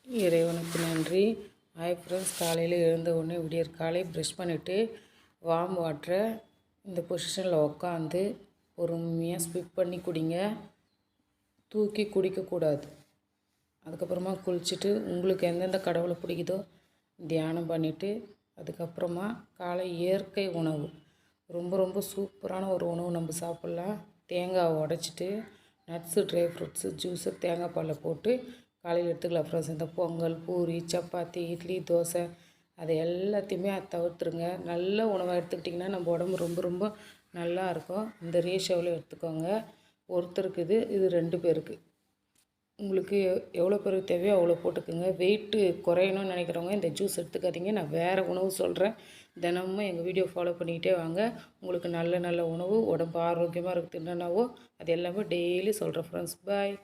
இறைவனுக்கு நன்றி. Hi friends, காலையில் எழுந்த உடனே விடியற் காலை ப்ரஷ் பண்ணிவிட்டு வார்ம் வாட்டரை இந்த பொசிஷனில் உட்காந்து பொறுமையாக ஸ்விப் பண்ணி குடிங்க. தூக்கி குடிக்கக்கூடாது. அதுக்கப்புறமா குளிச்சுட்டு உங்களுக்கு எந்தெந்த கடவுளை பிடிக்குதோ தியானம் பண்ணிவிட்டு அதுக்கப்புறமா காலை இயற்கை உணவு ரொம்ப ரொம்ப சூப்பரான ஒரு உணவு நம்ம சாப்பிட்லாம். தேங்காவை உடச்சிட்டு நட்ஸு, ட்ரை ஃப்ரூட்ஸு, ஜூஸு தேங்காய் பாலில் போட்டு காலையில் எடுத்துக்கலாம் ஃப்ரெண்ட்ஸ். இந்த பொங்கல், பூரி, சப்பாத்தி, இட்லி, தோசை அது எல்லாத்தையுமே தவிர்த்துருங்க. நல்ல உணவாக எடுத்துக்கிட்டிங்கன்னா நம்ம உடம்பு ரொம்ப ரொம்ப நல்லா இருக்கும். இந்த ரேஷியோவில் எடுத்துக்கோங்க. ஒருத்தருக்கு இது 2 பேருக்கு. உங்களுக்கு எவ்வளோ பேருக்கு தேவையோ அவ்வளோ போட்டுக்கோங்க. வெயிட்டு குறையணும்னு நினைக்கிறவங்க இந்த ஜூஸ் எடுத்துக்காதீங்க. நான் வேறு உணவு சொல்கிறேன். தினமும் எங்கள் வீடியோ ஃபாலோ பண்ணிக்கிட்டே வாங்க. உங்களுக்கு நல்ல நல்ல உணவு உடம்பு ஆரோக்கியமாக இருக்குது என்னென்னவோ அது எல்லாமே டெய்லி சொல்கிறேன் ஃப்ரெண்ட்ஸ். பாய்.